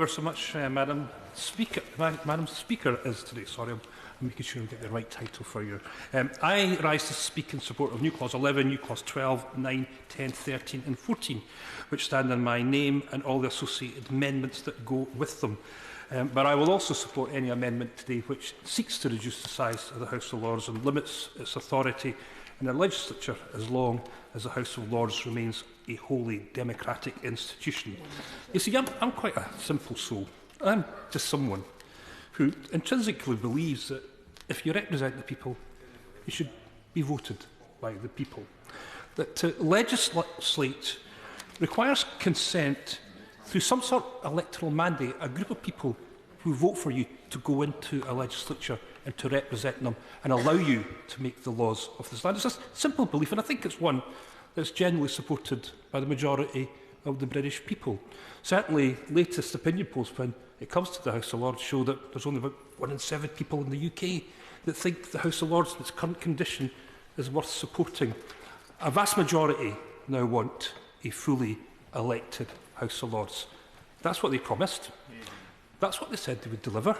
ever so much, Madam Speaker. Madam Speaker is today. Sorry, I'm making sure we get the right title for you. I rise to speak in support of new clause 11, new clause 12, 9, 10, 13 and 14, which stand in my name and all the associated amendments that go with them. But I will also support any amendment today which seeks to reduce the size of the House of Lords and limits its authority in the legislature as long as the House of Lords remains a wholly democratic institution. You see, I'm quite a simple soul. I'm just someone who intrinsically believes that if you represent the people, you should be voted by the people. That to legislate requires consent through some sort of electoral mandate, a group of people who vote for you to go into a legislature and to represent them and allow you to make the laws of this land. It's a simple belief, and I think it's one that's generally supported by the majority of the British people. Certainly, latest opinion polls when it comes to the House of Lords show that there's only about 1 in 7 people in the UK that think the House of Lords in its current condition is worth supporting. A vast majority now want a fully elected House of Lords. That's what they promised. That's what they said they would deliver.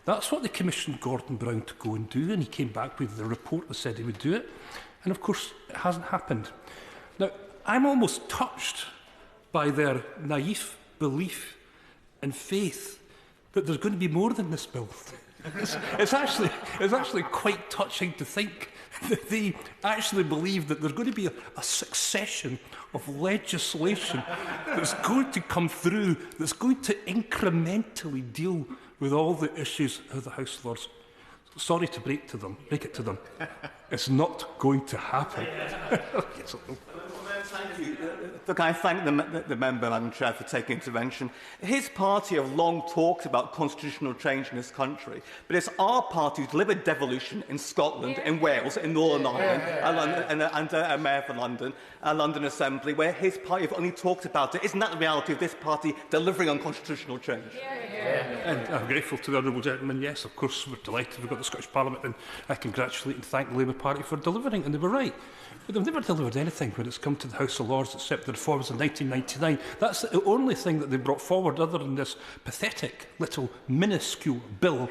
That's what they commissioned Gordon Brown to go and do, and he came back with the report that said he would do it. And of course, it hasn't happened. Now, I'm almost touched by their naive belief and faith that there's going to be more than this bill. It's actually quite touching to think that they actually believe that there's going to be a succession of legislation that's going to come through, that's going to incrementally deal with all the issues of the House of Lords. Sorry to break it to them. It's not going to happen. Yes, thank you. Look, I thank the member, Madam Chair, for taking intervention. His party have long talked about constitutional change in this country, but it's our party who delivered devolution in Scotland, in Wales, in Northern Ireland, and Mayor for London, London Assembly, where his party have only talked about it. Isn't that the reality of this party delivering on constitutional change? And I'm grateful to the honourable gentleman. Yes, of course, we're delighted we've got the Scottish Parliament, and I congratulate and thank the Labour Party for delivering, and they were right. But they've never delivered anything when it's come to the House of Lords except the reforms in 1999. That's the only thing that they brought forward other than this pathetic little minuscule bill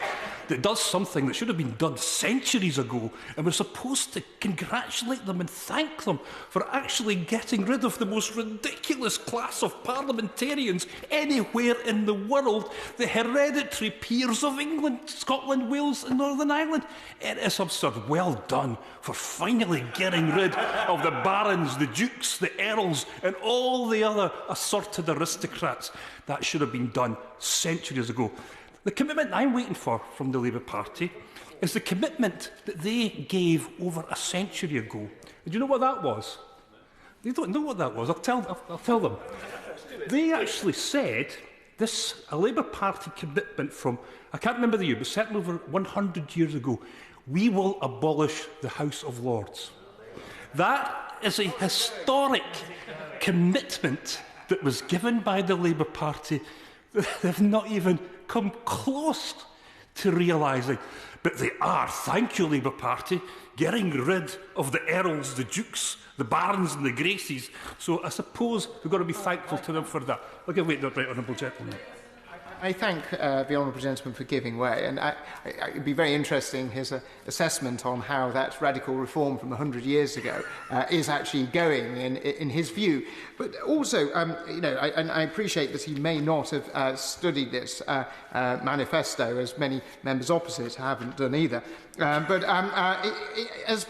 that does something that should have been done centuries ago, and we're supposed to congratulate them and thank them for actually getting rid of the most ridiculous class of parliamentarians anywhere in the world, the hereditary peers of England, Scotland, Wales and Northern Ireland. It is absurd. Well done for finally getting rid of the barons, the dukes, the earls and all the other assorted aristocrats. That should have been done centuries ago. The commitment I'm waiting for from the Labour Party is the commitment that they gave over a century ago. And do you know what that was? They don't know what that was. I'll tell them. They actually said this, a Labour Party commitment from, I can't remember the year, but certainly over 100 years ago, we will abolish the House of Lords. That is a historic commitment that was given by the Labour Party that they've not even come close to realising. But they are, thank you Labour Party, getting rid of the earls, the dukes, the barons and the graces. So I suppose we've got to be thankful to them for that. I'll give way to the right honourable gentleman. I thank the honourable gentleman for giving way, and it would be very interesting his assessment on how that radical reform from 100 years ago is actually going in his view. But also, I appreciate that he may not have studied this manifesto, as many members opposite haven't done either. But as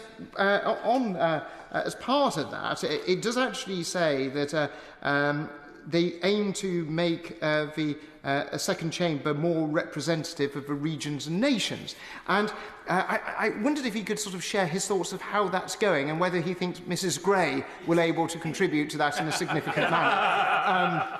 part of that, it does actually say that they aim to make a second chamber more representative of the regions and nations. And I wondered if he could sort of share his thoughts of how that's going and whether he thinks Mrs Gray will be able to contribute to that in a significant manner.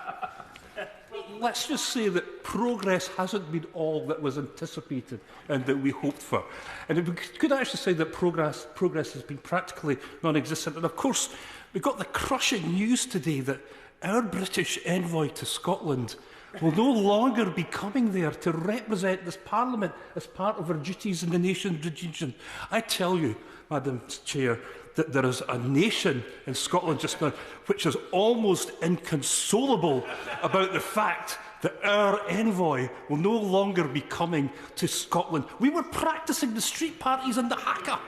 Let's just say that progress hasn't been all that was anticipated and that we hoped for. And we could actually say that progress has been practically non-existent. And of course, we've got the crushing news today that our British envoy to Scotland will no longer be coming there to represent this Parliament as part of our duties in the nation's region. I tell you, Madam Chair, that there is a nation in Scotland just now which is almost inconsolable about the fact that our envoy will no longer be coming to Scotland. We were practising the street parties in the Haka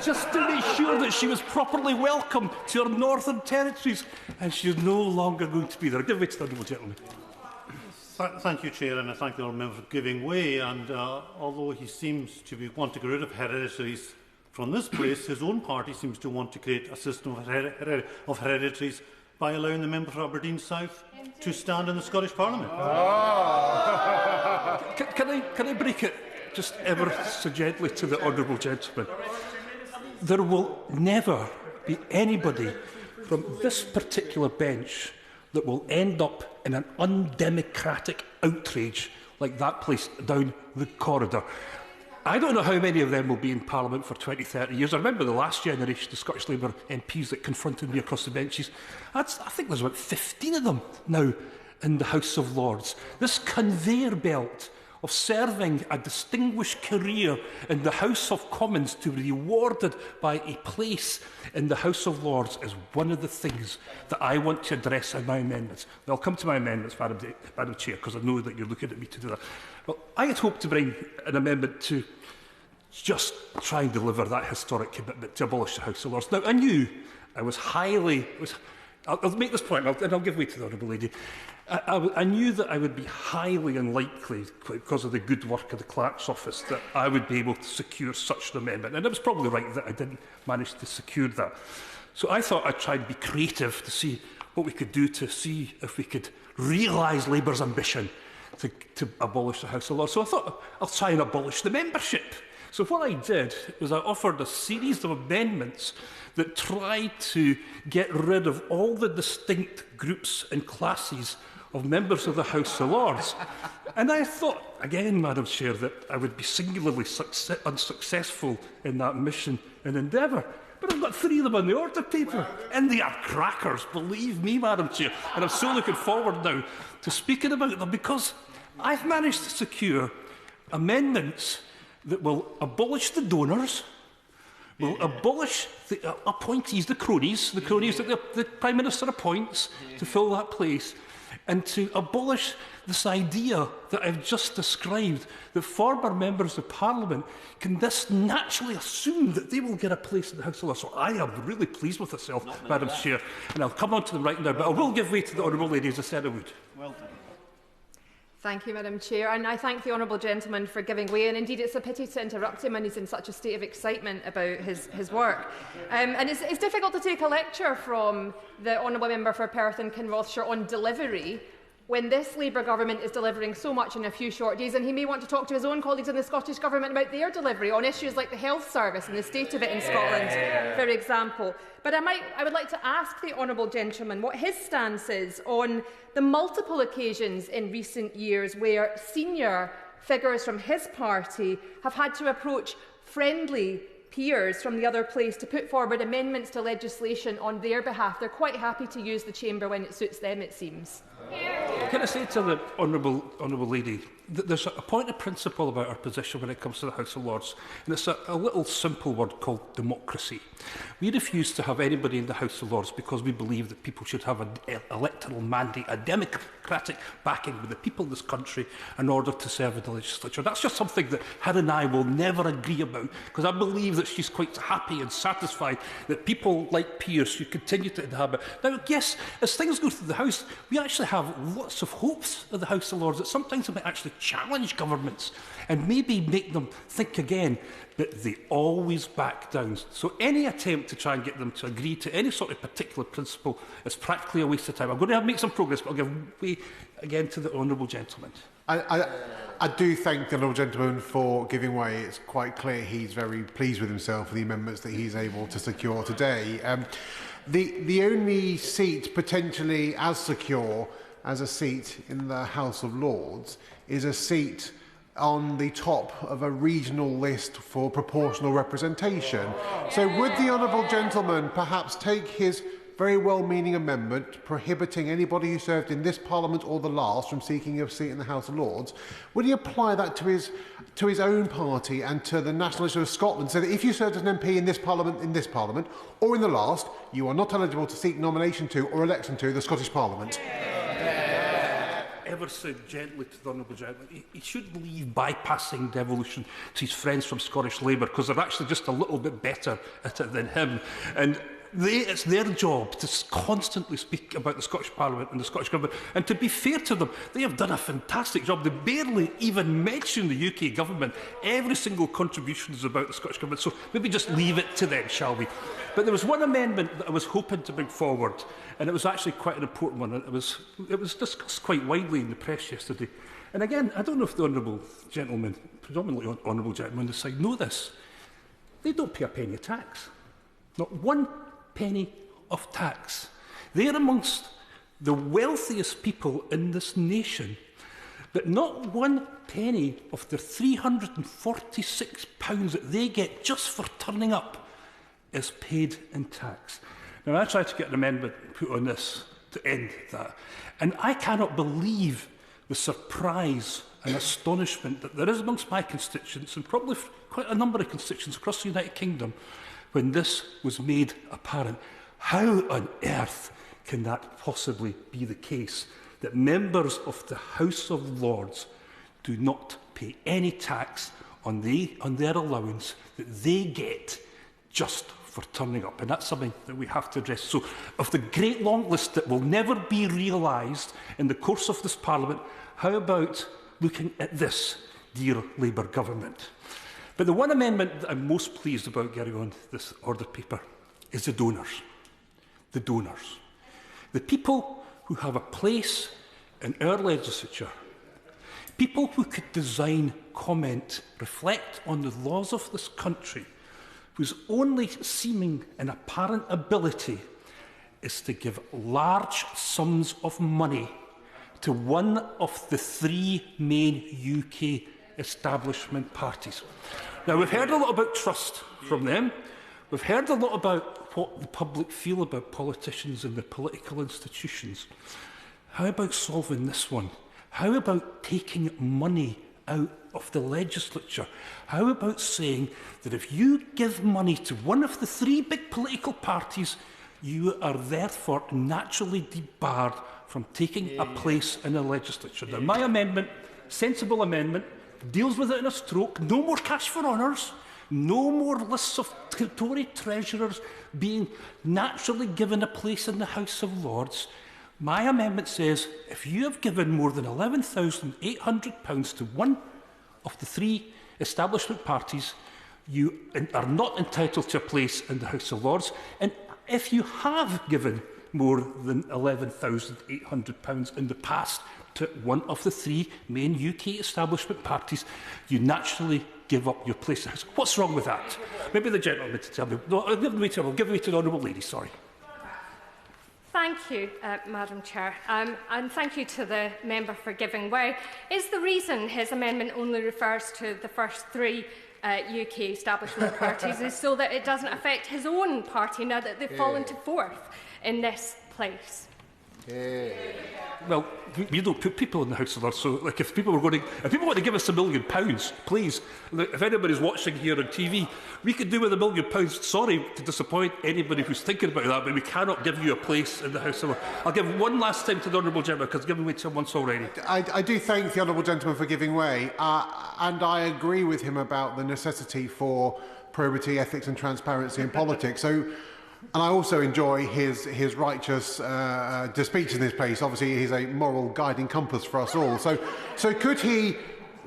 just to make sure that she was properly welcomed to our northern territories, and she is no longer going to be there. Give way to the honourable gentleman. Thank you, Chair, and I thank the honourable member for giving way. And although he seems to want to get rid of hereditaries from this place, his own party seems to want to create a system of hereditaries by allowing the member for Aberdeen South to stand in the Scottish Parliament. Can I break it just ever so gently to the honourable gentleman? There will never be anybody from this particular bench that will end up in an undemocratic outrage like that place down the corridor. I don't know how many of them will be in Parliament for 20, 30 years. I remember the last generation of Scottish Labour MPs that confronted me across the benches. I think there's about 15 of them now in the House of Lords. This conveyor belt of serving a distinguished career in the House of Commons to be rewarded by a place in the House of Lords is one of the things that I want to address in my amendments. I'll come to my amendments, Madam Chair, because I know that you're looking at me to do that. Well, I had hoped to bring an amendment to just try and deliver that historic commitment to abolish the House of Lords. Now, I knew I was highly... I'll make this point, and I'll give way to the honourable lady. I knew that I would be highly unlikely, because of the good work of the Clerk's office, that I would be able to secure such an amendment. And it was probably right that I didn't manage to secure that. So I thought I'd try and be creative to see what we could do to see if we could realise Labour's ambition to abolish the House of Lords. So I thought I'll try and abolish the membership. So what I did was I offered a series of amendments that tried to get rid of all the distinct groups and classes of members of the House of Lords. And I thought, again, Madam Chair, that I would be singularly unsuccessful in that mission and endeavour. But I've got 3 of them on the order paper, and they are crackers, believe me, Madam Chair. And I'm so looking forward now to speaking about them, because I've managed to secure amendments that will abolish the donors, will abolish the appointees, the cronies that the Prime Minister appoints to fill that place, and to abolish this idea that I've just described, that former members of Parliament can this naturally assume that they will get a place in the House of Lords. So I am really pleased with myself, Madam Chair, and I'll come on to them right now, but I will give way to the honourable lady, as I said I would. Well done. Thank you, Madam Chair, and I thank the honourable gentleman for giving way. And indeed, it's a pity to interrupt him when he's in such a state of excitement about his work. And it's difficult to take a lecture from the honourable member for Perth and Kinrothshire on delivery when this Labour government is delivering so much in a few short days, and he may want to talk to his own colleagues in the Scottish Government about their delivery on issues like the health service and the state of it in Scotland, for example. But I would like to ask the honourable gentleman what his stance is on the multiple occasions in recent years where senior figures from his party have had to approach friendly peers from the other place to put forward amendments to legislation on their behalf. They're quite happy to use the chamber when it suits them, it seems. Can I say to the honourable lady that there's a point of principle about our position when it comes to the House of Lords, and it's a little simple word called democracy. We refuse to have anybody in the House of Lords because we believe that people should have an electoral mandate, a democratic backing with the people of this country in order to serve in the legislature. That's just something that her and I will never agree about, because I believe that she's quite happy and satisfied that people like peers should continue to inhabit. Now, yes, as things go through the House, we actually have lots of hopes of the House of Lords that sometimes it might actually challenge governments and maybe make them think again, but they always back down. So any attempt to try and get them to agree to any sort of particular principle is practically a waste of time. I'm going to make some progress, but I'll give way again to the honourable gentleman. I do thank the honourable gentleman for giving way. It's quite clear he's very pleased with himself for the amendments that he's able to secure today. The only seat potentially as secure as a seat in the House of Lords is a seat on the top of a regional list for proportional representation. So would the honourable gentleman perhaps take his very well-meaning amendment prohibiting anybody who served in this Parliament or the last from seeking a seat in the House of Lords, would he apply that to his own party and to the National Legislature of Scotland, so that if you served as an MP in this Parliament or in the last, you are not eligible to seek nomination to or election to the Scottish Parliament? ever said gently to the honourable gentleman, he should leave bypassing devolution to his friends from Scottish Labour, because they're actually just a little bit better at it than him. And it's their job to constantly speak about the Scottish Parliament and the Scottish Government. And to be fair to them, they have done a fantastic job. They barely even mention the UK Government. Every single contribution is about the Scottish Government. So maybe just leave it to them, shall we? But there was one amendment that I was hoping to bring forward, and it was actually quite an important one. It was discussed quite widely in the press yesterday. And again, I don't know if the honourable gentleman, predominantly honourable gentleman, on the side know this. They don't pay a penny of tax. Not one penny of tax. They're amongst the wealthiest people in this nation, but not one penny of the £346 that they get just for turning up is paid in tax. Now, I tried to get an amendment put on this to end that, and I cannot believe the surprise and astonishment that there is amongst my constituents, and probably quite a number of constituents across the United Kingdom, when this was made apparent. How on earth can that possibly be the case, that members of the House of Lords do not pay any tax on their allowance that they get just for turning up? And that's something that we have to address. So, of the great long list that will never be realised in the course of this Parliament, how about looking at this, dear Labour government? But the one amendment that I'm most pleased about getting on this order paper is the donors. The donors. The people who have a place in our legislature. People who could design, comment, reflect on the laws of this country, whose only seeming and apparent ability is to give large sums of money to one of the three main UK establishment parties. Now, we've heard a lot about trust from them. We've heard a lot about what the public feel about politicians and the political institutions. How about solving this one? How about taking money out of the legislature? How about saying that if you give money to one of the three big political parties, you are therefore naturally debarred from taking a place in the legislature? Now, my amendment, sensible amendment, deals with it in a stroke. No more cash for honours. No more lists of Tory treasurers being naturally given a place in the House of Lords. My amendment says if you have given more than £11,800 to one of the three establishment parties, you are not entitled to a place in the House of Lords. And if you have given more than £11,800 in the past to one of the three main UK establishment parties, you naturally give up your place in the House. What's wrong with that? Maybe the gentleman to tell me. No, I'll give way to the honourable lady, sorry. Thank you, Madam Chair, and thank you to the member for giving way. Is the reason his amendment only refers to the first three UK establishment parties is so that it doesn't affect his own party now that they've fallen to fourth in this place? Well, we don't put people in the House of Lords, so like if people want to give us £1 million, please, if anybody's watching here on TV, we could do with £1 million. Sorry to disappoint anybody who's thinking about that, but we cannot give you a place in the House of Lords. I'll give one last time to the honourable gentleman, because I've given way to him once already. I do thank the honourable gentleman for giving way, and I agree with him about the necessity for probity, ethics and transparency in politics. And I also enjoy his righteous speech in this place. Obviously, he's a moral guiding compass for us all. So could he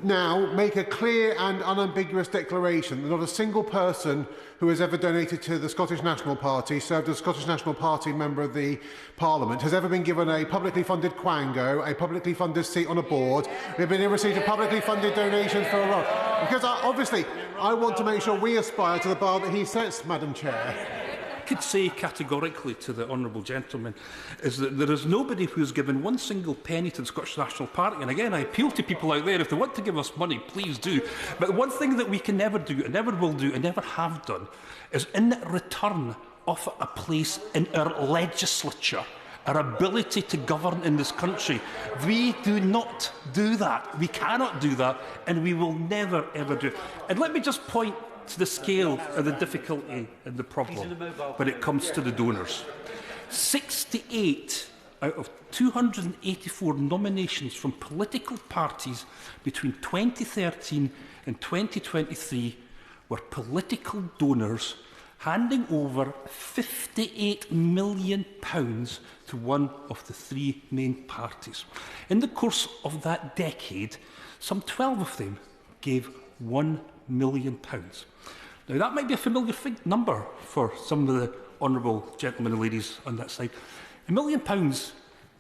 now make a clear and unambiguous declaration that not a single person who has ever donated to the Scottish National Party, served as a Scottish National Party member of the Parliament, has ever been given a publicly funded quango, a publicly funded seat on a board, they've been received a publicly funded donation for a role? Because obviously, I want to make sure we aspire to the bar that he sets, Madam Chair. Could say categorically to the honourable gentleman is that there is nobody who has given one single penny to the Scottish National Party. And again, I appeal to people out there, if they want to give us money, please do. But one thing that we can never do, and never will do, and never have done, is in return offer a place in our legislature, our ability to govern in this country. We do not do that. We cannot do that, and we will never, ever do it. And let me just point to the scale of the difficulty and the problem when it comes to the donors. 68 out of 284 nominations from political parties between 2013 and 2023 were political donors handing over £58 million to one of the three main parties. In the course of that decade, some 12 of them gave £1 million. Now, that might be a familiar number for some of the honourable gentlemen and ladies on that side. £1 million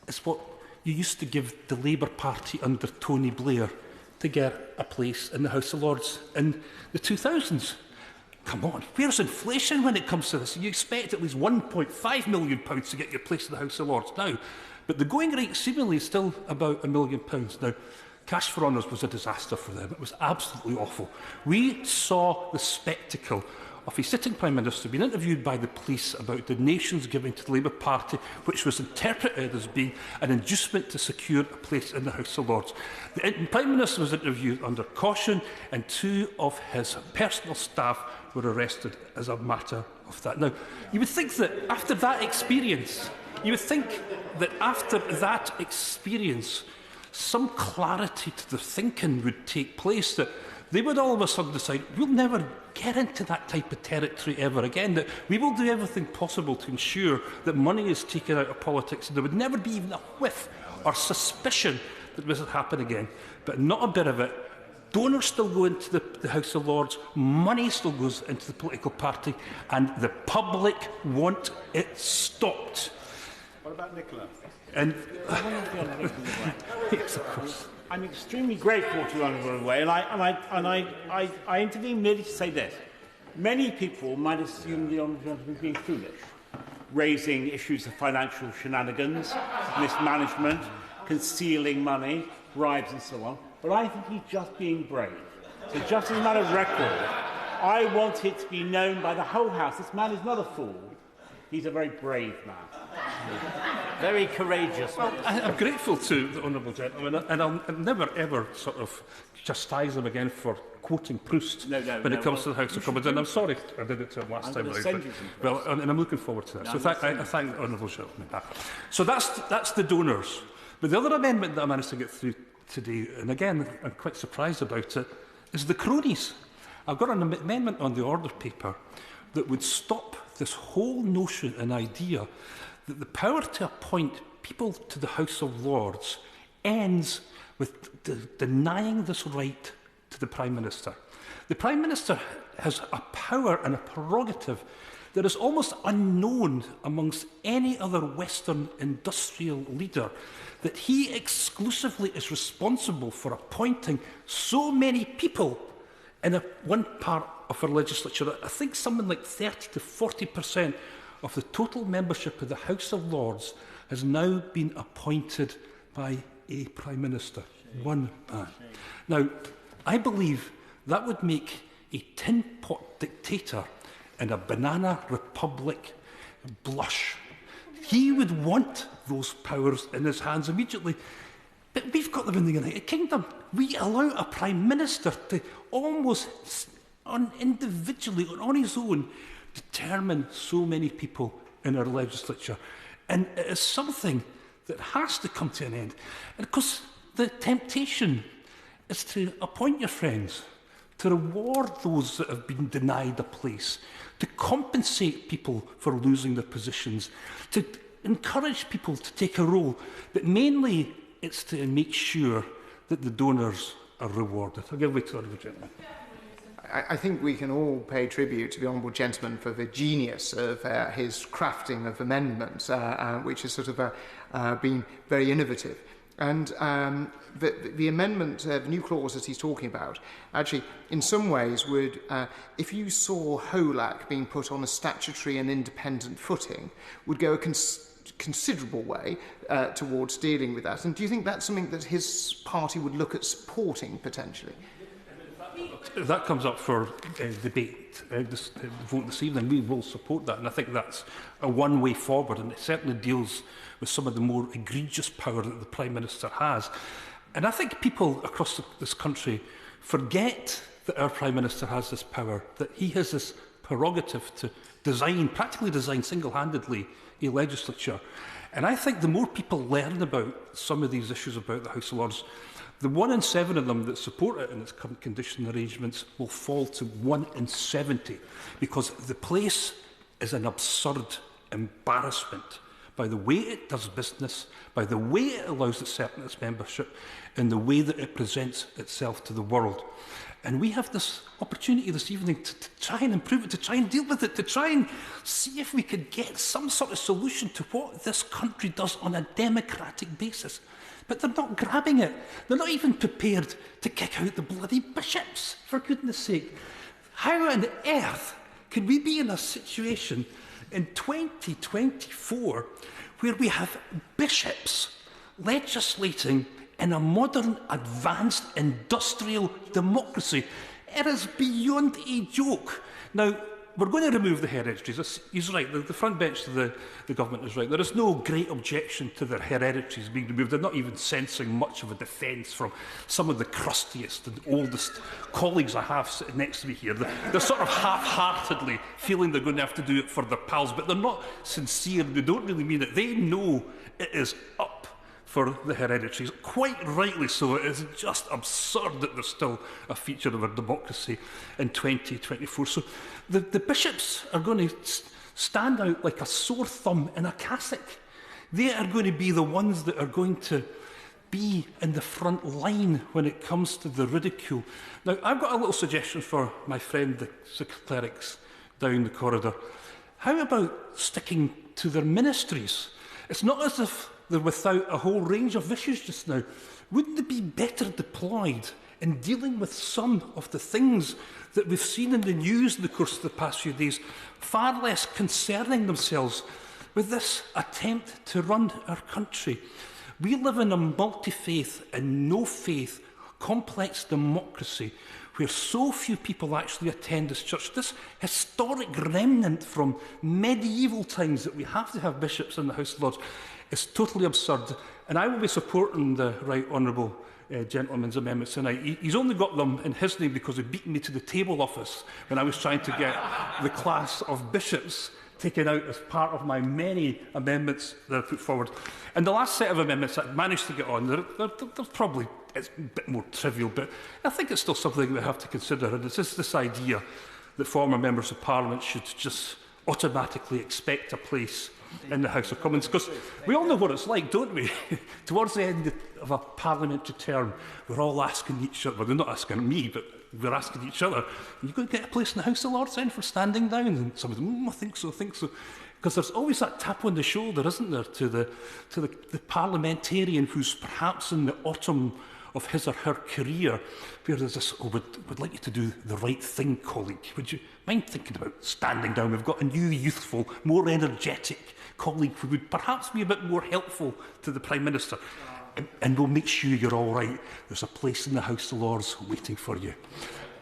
is what you used to give the Labour Party under Tony Blair to get a place in the House of Lords in the 2000s. Come on, where's inflation when it comes to this? You expect at least £1.5 million to get your place in the House of Lords now. But the going rate seemingly is still about £1 million. Now, Cash for Honours was a disaster for them. It was absolutely awful. We saw the spectacle of a sitting Prime Minister being interviewed by the police about donations given to the Labour Party, which was interpreted as being an inducement to secure a place in the House of Lords. The Prime Minister was interviewed under caution, and 2 of his personal staff were arrested as a matter of that. Now, you would think that after that experience, some clarity to their thinking would take place, that they would all of a sudden decide, we'll never get into that type of territory ever again, that we will do everything possible to ensure that money is taken out of politics, and there would never be even a whiff or suspicion that this would happen again. But not a bit of it. Donors still go into the House of Lords, money still goes into the political party, and the public want it stopped. What about Nicola? And yes, of course. I'm extremely grateful to the Honourable Way, and I intervene merely to say this. Many people might assume the Honourable Gentleman being foolish, raising issues of financial shenanigans, mismanagement, concealing money, bribes and so on, but I think he's just being brave. So just as a matter of record, I want it to be known by the whole House, this man is not a fool, he's a very brave man. Very courageous. Well, I'm grateful to the honourable gentleman, and I'll never ever sort of chastise him again for quoting Proust when it comes to the House of Commons. And I'm sorry I did it to him last time around. Well, and I'm looking forward to that. So I thank the honourable gentleman. So that's the donors. But the other amendment that I managed to get through today, and again I'm quite surprised about it, is the cronies. I've got an amendment on the order paper that would stop this whole notion and idea that the power to appoint people to the House of Lords ends with denying this right to the Prime Minister. The Prime Minister has a power and a prerogative that is almost unknown amongst any other Western industrial leader, that he exclusively is responsible for appointing so many people in one part of our legislature. I think something like 30 to 40% of the total membership of the House of Lords has now been appointed by a Prime Minister, one man. Now, I believe that would make a tin pot dictator in a banana republic blush. He would want those powers in his hands immediately. But we've got them in the United Kingdom. We allow a Prime Minister to almost individually, on his own, determine so many people in our legislature. And it is something that has to come to an end. And of course, the temptation is to appoint your friends, to reward those that have been denied a place, to compensate people for losing their positions, to encourage people to take a role, but mainly it's to make sure that the donors are rewarded. I'll give way to the Honourable Gentleman. I think we can all pay tribute to the Honourable Gentleman for the genius of his crafting of amendments, which has sort of been very innovative. And the amendment, the new clause that he's talking about, actually, in some ways would, if you saw HOLAC being put on a statutory and independent footing, would go a considerable way towards dealing with that. And do you think that's something that his party would look at supporting, potentially? If that comes up for debate, vote this evening, we will support that. And I think that's a one-way forward, and it certainly deals with some of the more egregious power that the Prime Minister has. And I think people across this country forget that our Prime Minister has this power, that he has this prerogative to practically design single-handedly a legislature. And I think the more people learn about some of these issues about the House of Lords, the 1 in 7 of them that support it in its current condition arrangements will fall to 1 in 70, because the place is an absurd embarrassment by the way it does business, by the way it allows itself its membership, and the way that it presents itself to the world. And we have this opportunity this evening to try and improve it, to try and deal with it, to try and see if we could get some sort of solution to what this country does on a democratic basis. But they're not grabbing it. They're not even prepared to kick out the bloody bishops, for goodness sake. How on earth can we be in a situation in 2024 where we have bishops legislating in a modern, advanced, industrial democracy? It is beyond a joke. Now, we're going to remove the hereditaries. He's right, the front bench of the government is right. There is no great objection to their hereditaries being removed. They're not even sensing much of a defence from some of the crustiest and oldest colleagues I have sitting next to me here. They're sort of half-heartedly feeling they're going to have to do it for their pals, but they're not sincere. They don't really mean it. They know it is up for the hereditaries. Quite rightly so. It is just absurd that there's still a feature of our democracy in 2024. So the bishops are going to stand out like a sore thumb in a cassock. They are going to be the ones that are going to be in the front line when it comes to the ridicule. Now, I've got a little suggestion for my friend, the clerics down the corridor. How about sticking to their ministries? It's not as if they're without a whole range of issues just now. Wouldn't they be better deployed in dealing with some of the things that we've seen in the news in the course of the past few days, far less concerning themselves with this attempt to run our country? We live in a multi-faith and no-faith complex democracy where so few people actually attend this church. This historic remnant from medieval times that we have to have bishops in the House of Lords is totally absurd. And I will be supporting the Right Honourable gentleman's amendments tonight. He's only got them in his name because he beat me to the table office when I was trying to get the class of bishops taken out as part of my many amendments that I put forward. And the last set of amendments I managed to get on, they're probably, it's a bit more trivial, but I think it's still something we have to consider. And it's just this idea that former members of Parliament should just automatically expect a place in the House of Commons, because we all know what it's like, don't we? Towards the end of a parliamentary term, we're all asking each other, well, they're not asking me, but we're asking each other, are you going to get a place in the House of Lords then for standing down? And some of them, I think so. Because there's always that tap on the shoulder, isn't there, to the parliamentarian who's perhaps in the autumn of his or her career, where there's this, oh, would like you to do the right thing, colleague. Would you mind thinking about standing down? We've got a new, youthful, more energetic colleague who would perhaps be a bit more helpful to the Prime Minister. And we'll make sure you're all right. There's a place in the House of Lords waiting for you.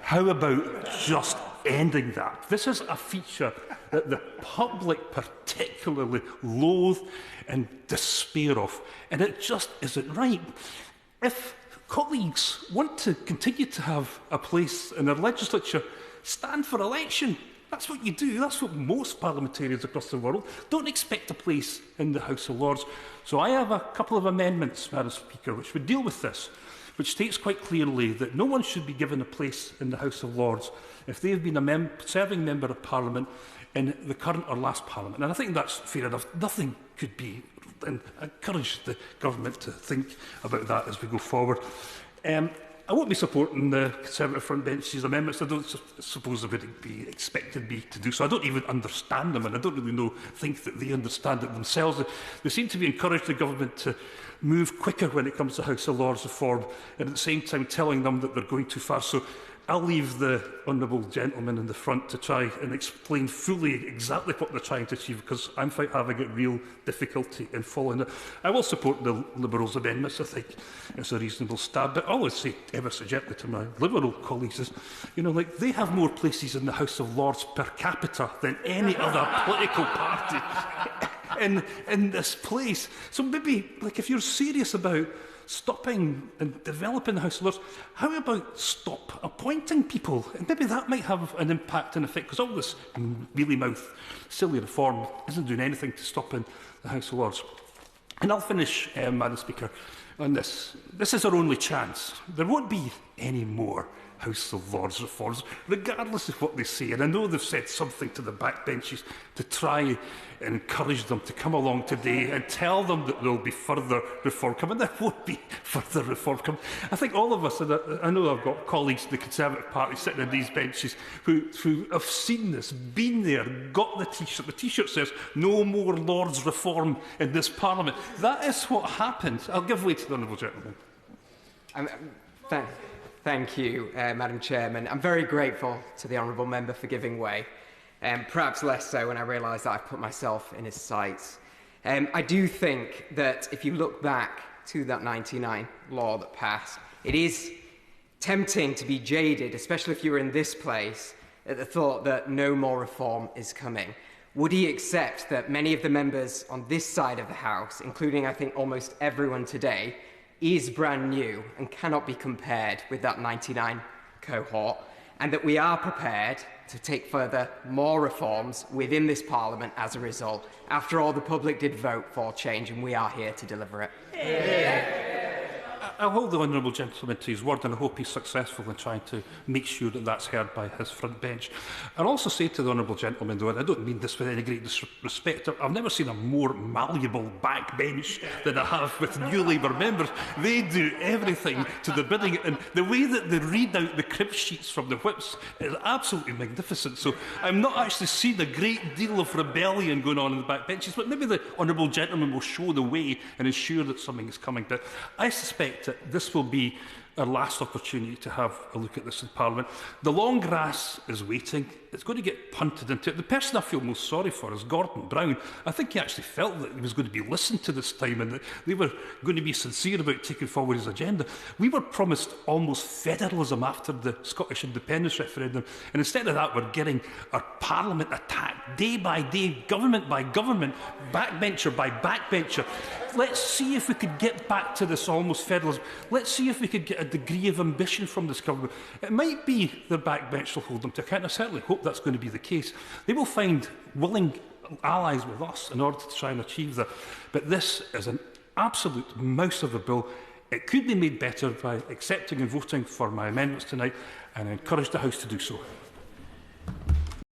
How about just ending that? This is a feature that the public particularly loathe and despair of, and it just isn't right. If colleagues want to continue to have a place in their legislature, stand for election. That's what you do. That's what most parliamentarians across the world don't expect a place in the House of Lords. So I have a couple of amendments, Madam Speaker, which would deal with this, which states quite clearly that no one should be given a place in the House of Lords if they have been a serving member of Parliament in the current or last Parliament. And I think that's fair enough. Nothing could be, and I encourage the government to think about that as we go forward. I won't be supporting the Conservative front bench's amendments. I don't suppose they would be expected me to do so. I don't even understand them, and I don't really think that they understand it themselves. They seem to be encouraging the government to move quicker when it comes to House of Lords reform, and at the same time telling them that they're going too far. So I'll leave the honourable gentleman in the front to try and explain fully exactly what they're trying to achieve, because I'm having a real difficulty in following it. I will support the Liberals' amendments. I think it's a reasonable stab. But I always say ever so gently to my Liberal colleagues is, you know, like, they have more places in the House of Lords per capita than any other political party in this place. So maybe, like, if you're serious about stopping and developing the House of Lords, how about stop appointing people? And maybe that might have an impact and effect, because all this mealy-mouth, silly reform isn't doing anything to stopping the House of Lords. And I'll finish, Madam Speaker, on this. This is our only chance. There won't be any more House of Lords reforms, regardless of what they say. And I know they've said something to the backbenches to try and encourage them to come along today and tell them that there will be further reform coming. There won't be further reform coming. I think all of us, and I know I've got colleagues in the Conservative Party sitting on these benches who have seen this, been there, got the T-shirt. The T-shirt says, "No more Lords reform in this Parliament." That is what happened. I'll give way to the honourable gentleman. Thank you, Madam Chairman. I'm very grateful to the honourable member for giving way, perhaps less so when I realise that I've put myself in his sights. I do think that if you look back to that 99 law that passed, it is tempting to be jaded, especially if you were in this place, at the thought that no more reform is coming. Would he accept that many of the members on this side of the House, including I think almost everyone today, is brand new and cannot be compared with that 99 cohort, and that we are prepared to take further more reforms within this Parliament as a result? After all, the public did vote for change and we are here to deliver it. I'll hold the honourable gentleman to his word, and I hope he's successful in trying to make sure that that's heard by his front bench. I'll also say to the honourable gentleman, though, and I don't mean this with any great disrespect, I've never seen a more malleable backbench than I have with new Labour members. They do everything to the bidding, and the way that they read out the crib sheets from the whips is absolutely magnificent. So I'm not actually seeing a great deal of rebellion going on in the backbenches, but maybe the honourable gentleman will show the way and ensure that something is coming. But I suspect that this will be our last opportunity to have a look at this in Parliament. The long grass is waiting. It's going to get punted into it. The person I feel most sorry for is Gordon Brown. I think he actually felt that he was going to be listened to this time and that they were going to be sincere about taking forward his agenda. We were promised almost federalism after the Scottish independence referendum, and instead of that we're getting our Parliament attacked day by day, government by government, backbencher by backbencher. Let's see if we could get back to this almost federalism. Let's see if we could get a degree of ambition from this government. It might be the backbench will hold them to account. I certainly hope that's going to be the case. They will find willing allies with us in order to try and achieve that. But this is an absolute mouse of a bill. It could be made better by accepting and voting for my amendments tonight, and I encourage the House to do so.